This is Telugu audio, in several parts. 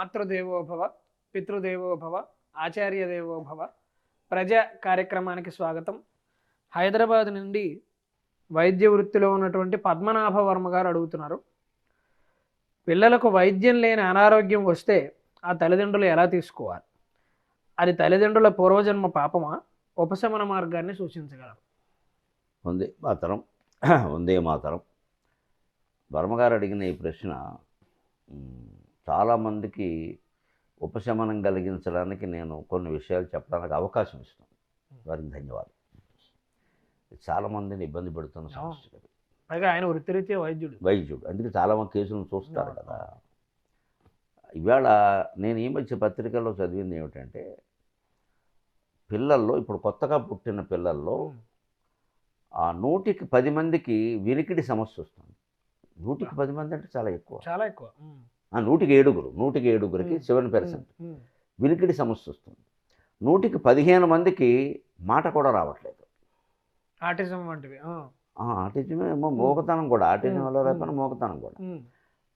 మాతృదేవోభవ, పితృదేవోభవ, ఆచార్య దేవోభవ. ప్రజా కార్యక్రమానికి స్వాగతం. హైదరాబాద్ నుండి వైద్య వృత్తిలో ఉన్నటువంటి పద్మనాభ వర్మ గారు అడుగుతున్నారు, పిల్లలకు వైద్యం లేని అనారోగ్యం వస్తే ఆ తల్లిదండ్రులు ఎలా తీసుకోవాలి? అది తల్లిదండ్రుల పూర్వజన్మ పాపమా? ఉపశమన మార్గాన్ని సూచించగలరు? వందే మాతరం. వర్మగారు అడిగిన ఈ ప్రశ్న చాలామందికి ఉపశమనం కలిగించడానికి నేను కొన్ని విషయాలు చెప్పడానికి అవకాశం ఇస్తాను. వారికి ధన్యవాదాలు. చాలామందిని ఇబ్బంది పెడుతున్న సమస్య కదా. పైగా ఆయన వృత్తిరీత్యా వైద్యుడు, అందుకే చాలామంది కేసులను చూస్తారు కదా. ఇవాళ నేను ఈ మధ్య పత్రికల్లో చదివింది ఏమిటంటే, పిల్లల్లో ఇప్పుడు కొత్తగా పుట్టిన పిల్లల్లో 100కి 10 మందికి వినికిడి సమస్య వస్తుంది. 100కి 10 మంది అంటే చాలా ఎక్కువ. 100కి 7కి 7% వినికిడి సమస్య వస్తుంది. 100కి 15 మందికి మాట కూడా రావట్లేదు. ఆటిజం వంటివి. ఆటిజమే ఏమో, మోగతనం కూడా. ఆటిజం వల్ల రేపైనా మోగతనం కూడా.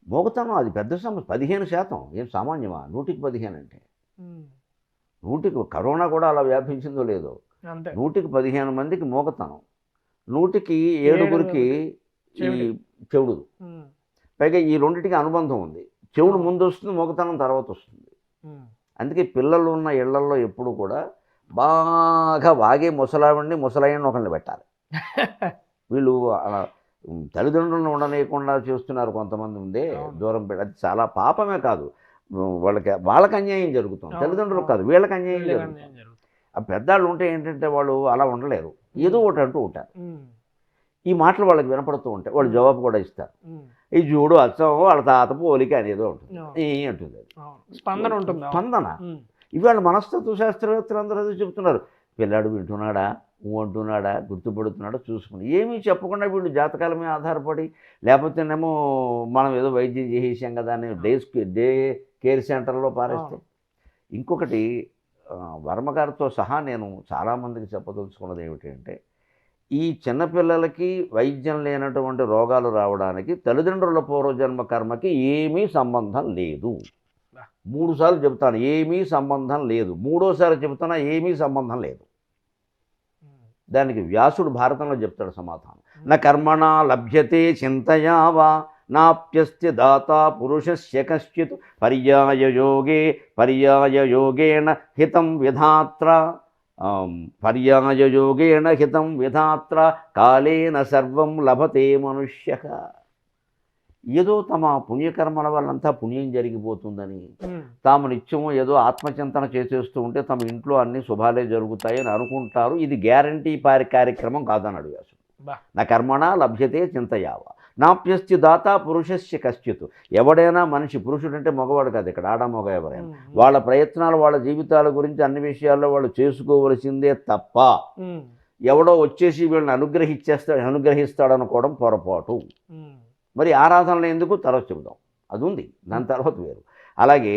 మోగతనం అది పెద్ద సమస్య. 15% ఏం సామాన్యమా? 100కి 15 అంటే 100కి. కరోనా కూడా అలా వ్యాపించిందో లేదో. 100కి 15 మందికి మోగతనం, 100కి 7కి ఈ చెవుడు. పైగా ఈ రెండింటికి అనుబంధం ఉంది. చెవుడు ముందు వస్తుంది, మోగతనం తర్వాత వస్తుంది. అందుకే పిల్లలు ఉన్న ఇళ్లల్లో ఎప్పుడు కూడా బాగా వాగే ముసలాయన్ని ఒకరిని పెట్టాలి. వీళ్ళు అలా తల్లిదండ్రులను ఉండనీయకుండా చేస్తున్నారు కొంతమంది. ఉందే దూరం పెట్టి, అది చాలా పాపమే కాదు. వాళ్ళకి అన్యాయం జరుగుతుంది. తల్లిదండ్రులకు కాదు, వీళ్ళకి అన్యాయం జరుగుతుంది. ఆ పెద్దాళ్ళు ఉంటే ఏంటంటే వాళ్ళు అలా ఉండలేరు, ఏదో ఒకటి అంటూ ఉంటారు. ఈ మాటలు వాళ్ళకి వినపడుతూ ఉంటాయి. వాళ్ళు జవాబు కూడా ఇస్తారు. ఈ చూడు అచ్చం వాళ్ళ తాత పోలిక అనేదో ఉంటుంది, అంటుంది. స్పందన. ఇవాళ మనస్తత్వ శాస్త్రవేత్తలు అందరూ అదే చెబుతున్నారు. పిల్లాడు వింటున్నాడా, అంటున్నాడా, గుర్తుపడుతున్నాడా చూసుకుని, ఏమీ చెప్పకుండా వీళ్ళు జాతకాల మీద ఆధారపడి, లేకపోతేనేమో మనం ఏదో వైద్యం చేసేసాం కదా అని డే కేర్ సెంటర్లో పారేస్తే. ఇంకొకటి వర్మగారితో సహా నేను చాలామందికి చెప్పదలుచుకున్నది ఏమిటంటే, ఈ చిన్నపిల్లలకి వైద్యం లేనటువంటి రోగాలు రావడానికి తల్లిదండ్రుల పూర్వజన్మ కర్మకి ఏమీ సంబంధం లేదు. 3 సార్లు చెబుతాను, ఏమీ సంబంధం లేదు. 3వసారి చెబుతున్నా ఏమీ సంబంధం లేదు. దానికి వ్యాసుడు భారతంలో చెప్తాడు సమాధానం. నా కర్మణా లభ్యతే చింతయావా నాప్యస్తి దాత పురుషస్య కశ్చిత్ పర్యాయయోగేణ హితం విధాత్ర కాలేన సర్వం లభతే మనుష్య. ఏదో తమ పుణ్యకర్మల వల్లంతా పుణ్యం జరిగిపోతుందని, తాము నిత్యము ఏదో ఆత్మచింతన చేసేస్తూ ఉంటే తమ ఇంట్లో అన్ని శుభాలే జరుగుతాయని అనుకుంటారు. ఇది గ్యారంటీ కార్యక్రమం కాదన్నాడు వ్యాసుడు. నా కర్మణ లభ్యతే చింతయావ నాప్యస్తి దాత పురుషస్య కశ్చిత్. ఎవడైనా మనిషి, పురుషుడు అంటే మగవాడు కాదు, ఇక్కడ ఆడ మగ ఎవరైనా, వాళ్ళ ప్రయత్నాలు వాళ్ళ జీవితాల గురించి అన్ని విషయాల్లో వాళ్ళు చేసుకోవలసిందే తప్ప ఎవడో వచ్చేసి వీళ్ళని అనుగ్రహిస్తాడు అనుకోవడం పొరపాటు. మరి ఆరాధనలు ఎందుకు తర్వాత చెబుదాం, అది ఉంది, దాని తర్వాత వేరు. అలాగే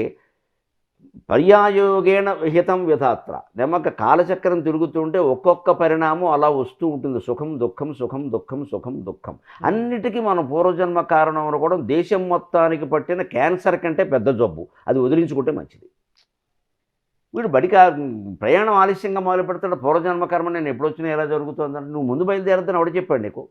పర్యాయోగేణ విహితం విధాత్ర. నెమ్మక కాలచక్రం తిరుగుతుంటే ఒక్కొక్క పరిణామం అలా వస్తూ ఉంటుంది. సుఖం దుఃఖం, సుఖం దుఃఖం, సుఖం దుఃఖం. అన్నిటికీ మన పూర్వజన్మ కారణం అనుకోవడం దేశం మొత్తానికి పట్టిన క్యాన్సర్ కంటే పెద్ద జబ్బు. అది వదిలించుకుంటే మంచిది. వీడు ప్రయాణం ఆలస్యంగా మొదలు పెడతాడు. పూర్వజన్మ కర్మ నేను ఎప్పుడు వచ్చినా ఎలా జరుగుతుందంటే, నువ్వు ముందు బయలుదేరద్దని ఎవడు చెప్పాడు నీకు?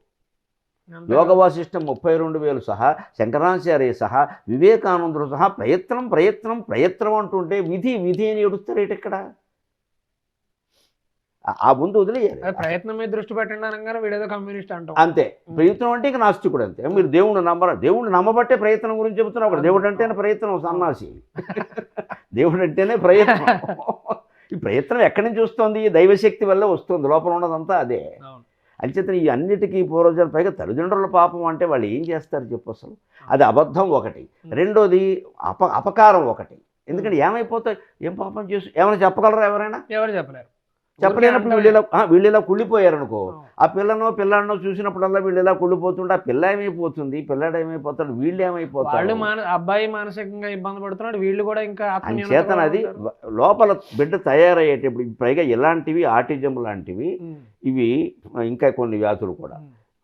యోగ వాసిష్టం 32,000 సహా, శంకరాచార్య సహా, వివేకానందుడు సహా ప్రయత్నం అంటుంటే విధి అని ఏడుస్తారేట ఇక్కడ. ఆ ముందు వదిలేయాలి. ప్రయత్నం మీద దృష్టి పెట్టండి వీడేదో కమ్యూనిస్ట్ అంటాం అంతే. ప్రయత్నం అంటే ఇక నాస్తికుడు అంతే. మీరు దేవుణ్ణి నమ్మబట్టే ప్రయత్నం గురించి చెబుతున్నావు. ఒకటి దేవుడు అంటేనే ప్రయత్నం, సన్నాసి. దేవుడు అంటేనే ప్రయత్నం. ఈ ప్రయత్నం ఎక్కడి నుంచి వస్తుంది? దైవశక్తి వల్ల వస్తుంది. లోపల ఉన్నదంతా అదే. అంచేతనే ఈ అన్నిటికీ పూర్వజన్మ. పైగా తల్లిదండ్రుల పాపం అంటే వాళ్ళు ఏం చేస్తారు చెప్పు అసలు? అది అబద్ధం ఒకటి. రెండోది అపకారం ఒకటి. ఎందుకంటే ఏమైపోతాయి, ఏం పాపం చేసి ఏమైనా చెప్పగలరా? ఎవరు చెప్పలేరు. చెప్పలేనప్పుడు వీళ్ళు ఇలా కుళ్ళిపోయారనుకో, ఆ పిల్లాడినో చూసినప్పుడల్లా వీళ్ళు ఇలా కుళ్ళిపోతుంటే ఆ పిల్ల ఏమైపోతుంది, పిల్లాడు ఏమైపోతాడు, వీళ్ళు ఏమైపోతారు? అబ్బాయి మానసికంగా ఇబ్బంది పడుతున్నాడు, వీళ్ళు కూడా ఇంకా చేతన అది లోపల బిడ్డ తయారయ్యేటప్పుడు. పైగా ఇలాంటివి ఆటిజం లాంటివి, ఇవి ఇంకా కొన్ని వ్యాధులు కూడా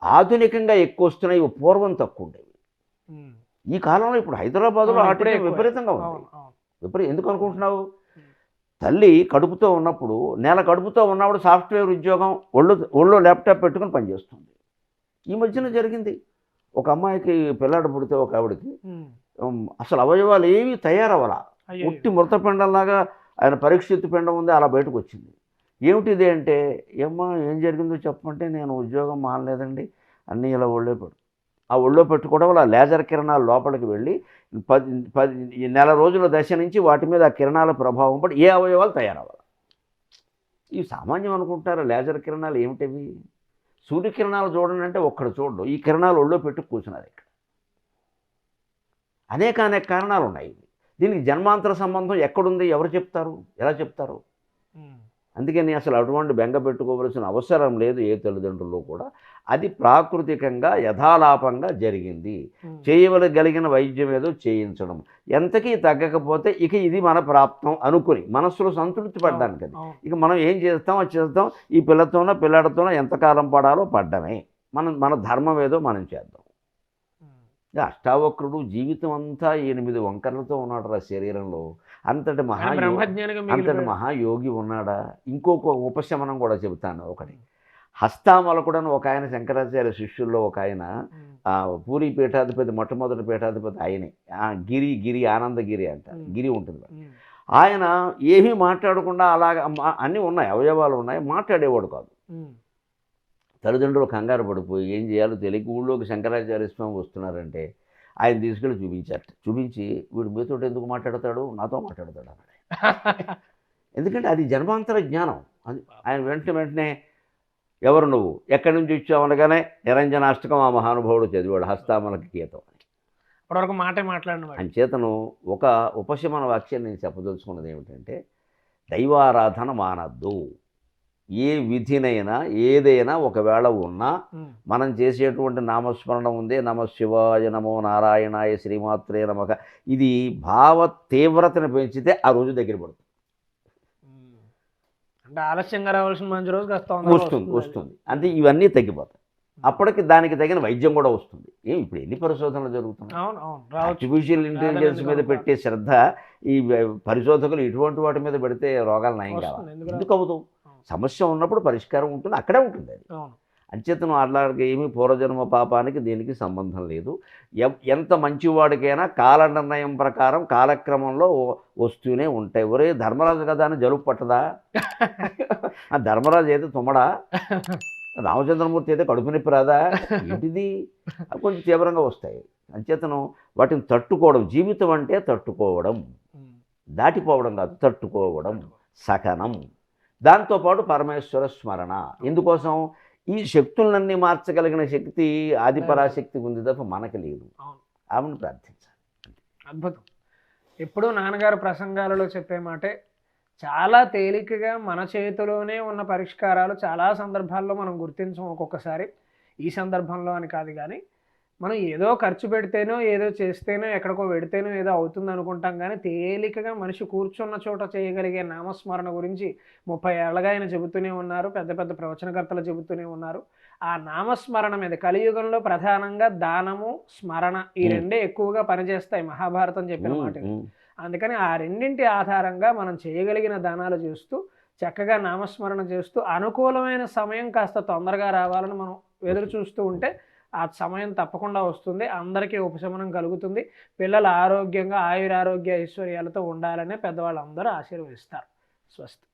ఆధునికంగా ఎక్కువ వస్తున్నాయి. పూర్వం తక్కువ ఉండేవి. ఈ కాలంలో ఇప్పుడు హైదరాబాద్లో ఆటిజం విపరీతంగా ఉంది. ఎందుకు అనుకుంటున్నావు? తల్లి కడుపుతో ఉన్నప్పుడు, నెల కడుపుతో ఉన్నప్పుడు సాఫ్ట్వేర్ ఉద్యోగం, ఒళ్ళో ల్యాప్టాప్ పెట్టుకుని పనిచేస్తుంది. ఈ మధ్యన జరిగింది. ఒక అమ్మాయికి పిల్లాడు పుడితే ఒక ఆవిడకి అసలు అవయవాలు ఏవి తయారవ్వాలా, ఉట్టి మృతపిండంలాగా ఆయన పరీక్షిత్ పిండం ఉంది, అలా బయటకు వచ్చింది. ఏమిటిది అంటే, ఏమ్మా ఏం జరిగిందో చెప్పమంటే, నేను ఉద్యోగం మానలేదండి, అన్నీ ఇలా ఒళ్ళో పెట్టుకోవడం వల్ల లేజర్ కిరణాలు లోపలికి వెళ్ళి 10 నెల రోజుల దశ నుంచి వాటి మీద ఆ కిరణాల ప్రభావం పడి ఏ అవయవాలు తయారవ్వాలి. ఇవి సామాన్యం అనుకుంటారు. లేజర్ కిరణాలు ఏమిటివి? సూర్యకిరణాలు చూడండి అంటే ఒక్కడు చూడడు, ఈ కిరణాలు ఒళ్ళో పెట్టు కూర్చున్నారు. ఇక్కడ అనేక కారణాలు ఉన్నాయి. దీనికి జన్మాంతర సంబంధం ఎక్కడుంది, ఎవరు చెప్తారు, ఎలా చెప్తారు? అందుకని అసలు అటువంటి బెంగ పెట్టుకోవలసిన అవసరం లేదు ఏ తల్లిదండ్రులు కూడా. అది ప్రాకృతికంగా యథాలాపంగా జరిగింది. చేయగలిగిన వైద్యం ఏదో చేయించడం, ఎంతకీ తగ్గకపోతే ఇక ఇది మన ప్రాప్తం అనుకుని మనస్సులో సంతృప్తి పడ్డానికి. అది ఇక మనం ఏం చేస్తాం అది చేస్తాం. ఈ పిల్లతోనో పిల్లాడితోనో ఎంతకాలం పడాలో పడ్డమే. మన ధర్మం ఏదో మనం చేద్దాం. అష్టావక్రుడు జీవితం అంతా 8 వంకరలతో ఉన్నాడు రా శరీరంలో. అంతటి మహాయోగి ఉన్నాడా? ఇంకొక ఉపశమనం కూడా చెబుతాను. ఒకటి, హస్తామలకుడని ఒక ఆయన, శంకరాచార్య శిష్యుల్లో ఒక ఆయన, పూరి పీఠాధిపతి, మొట్టమొదటి పీఠాధిపతి ఆయనే. గిరి ఆనందగిరి అంట, గిరి ఉంటుంది. ఆయన ఏమీ మాట్లాడకుండా అలాగ అన్నీ ఉన్నాయి, అవయవాలు ఉన్నాయి, మాట్లాడేవాడు కాదు. తల్లిదండ్రులు కంగారు పడిపోయి ఏం చేయాలో తెలియక ఊళ్ళోకి శంకరాచార్య స్వామి వస్తున్నారంటే ఆయన తీసుకెళ్ళి చూపించారట. చూపించి, వీడు మీతో ఎందుకు మాట్లాడతాడు, నాతో మాట్లాడతాడు అన్నాడు. ఎందుకంటే అది జన్మాంతర జ్ఞానం. అది ఆయన వెంటనే ఎవరు నువ్వు, ఎక్కడి నుంచి వచ్చావు అనగానే నిరంజనాష్టకం ఆ మహానుభావుడు చదివాడు, హస్తామలకి గీతం అని. అప్పటివరకు మాటే మాట్లాడిన ఆయన చేతను ఒక ఉపశమన వాక్యం నేను చెప్పదలుచుకున్నది ఏమిటంటే, దైవారాధన మానద్దు. ఏ విధినైనా ఏదైనా ఒకవేళ ఉన్నా మనం చేసేటువంటి నామస్మరణ ఉందే, నమ శివాయ, నమో నారాయణాయ, శ్రీమాత్రే నమః, ఇది భావ తీవ్రతను పెంచితే ఆ రోజు దగ్గర పడుతుంది. అంటే ఆలస్యంగా రావాల్సిన మంచి రోజు వస్తుంది. అంటే ఇవన్నీ తగ్గిపోతాయి. అప్పటికి దానికి తగిన వైద్యం కూడా వస్తుంది. ఇప్పుడు ఎన్ని పరిశోధనలు జరుగుతున్నాయి. ఆర్టిఫిషియల్ ఇంటెలిజెన్స్ మీద పెట్టే శ్రద్ధ ఈ పరిశోధకులు ఇటువంటి వాటి మీద పెడితే రోగాలు నయం కావాలి. ఎందుకు అవుతావు? సమస్య ఉన్నప్పుడు పరిష్కారం ఉంటుంది, అక్కడే ఉంటుంది. అది అంచేతను అలాగే ఏమీ పూర్వజన్మ పాపానికి దీనికి సంబంధం లేదు. ఎంత మంచివాడికైనా కాల నిర్ణయం ప్రకారం కాలక్రమంలో వస్తూనే ఉంటాయి. ఒరే ధర్మరాజు కదా అని జలుబు పట్టదా? ఆ ధర్మరాజు అయితే తుమ్మడా? రామచంద్రమూర్తి అయితే కడుపు నొప్పి రాదా? ఏంటిది? కొంచెం తీవ్రంగా వస్తాయి. అంచేతను వాటిని తట్టుకోవడం, జీవితం అంటే తట్టుకోవడం, దాటిపోవడం కాదు, తట్టుకోవడం, సహనం. దాంతోపాటు పరమేశ్వర స్మరణ. ఎందుకోసం? ఈ శక్తులన్నీ మార్చగలిగిన శక్తి ఆదిపరాశక్తి ఉంది తప్ప మనకి లేదు. ఆమెను ప్రార్థించాలి. అద్భుతం. ఎప్పుడూ నాన్నగారు ప్రసంగాలలో చెప్పే మాటే, చాలా తేలికగా మన చేతిలోనే ఉన్న పరిష్కారాలు చాలా సందర్భాల్లో మనం గుర్తించం. ఒక్కొక్కసారి ఈ సందర్భంలో అని కాదు, కానీ మనం ఏదో ఖర్చు పెడితేనో, ఏదో చేస్తేనో, ఎక్కడికో పెడితేనో ఏదో అవుతుంది అనుకుంటాం. కానీ తేలికగా మనిషి కూర్చున్న చోట చేయగలిగే నామస్మరణ గురించి 30 ఏళ్ళగా ఆయన చెబుతూనే ఉన్నారు. పెద్ద పెద్ద ప్రవచనకర్తలు చెబుతూనే ఉన్నారు. ఆ నామస్మరణ మీద కలియుగంలో ప్రధానంగా దానము, స్మరణ, ఈ రెండే ఎక్కువగా పనిచేస్తాయి, మహాభారతం చెప్పిన మాట. అందుకని ఆ రెండింటి ఆధారంగా మనం చేయగలిగిన దానాలు చేస్తూ, చక్కగా నామస్మరణ చేస్తూ, అనుకూలమైన సమయం కాస్త తొందరగా రావాలని మనం ఎదురు చూస్తూ ఉంటే ఆ సమయం తప్పకుండా వస్తుంది. అందరికీ ఉపశమనం కలుగుతుంది. పిల్లలు ఆరోగ్యంగా, ఆయురారోగ్య ఐశ్వర్యాలతో ఉండాలనే పెద్దవాళ్ళందరూ ఆశీర్వదిస్తారు. స్వస్తి.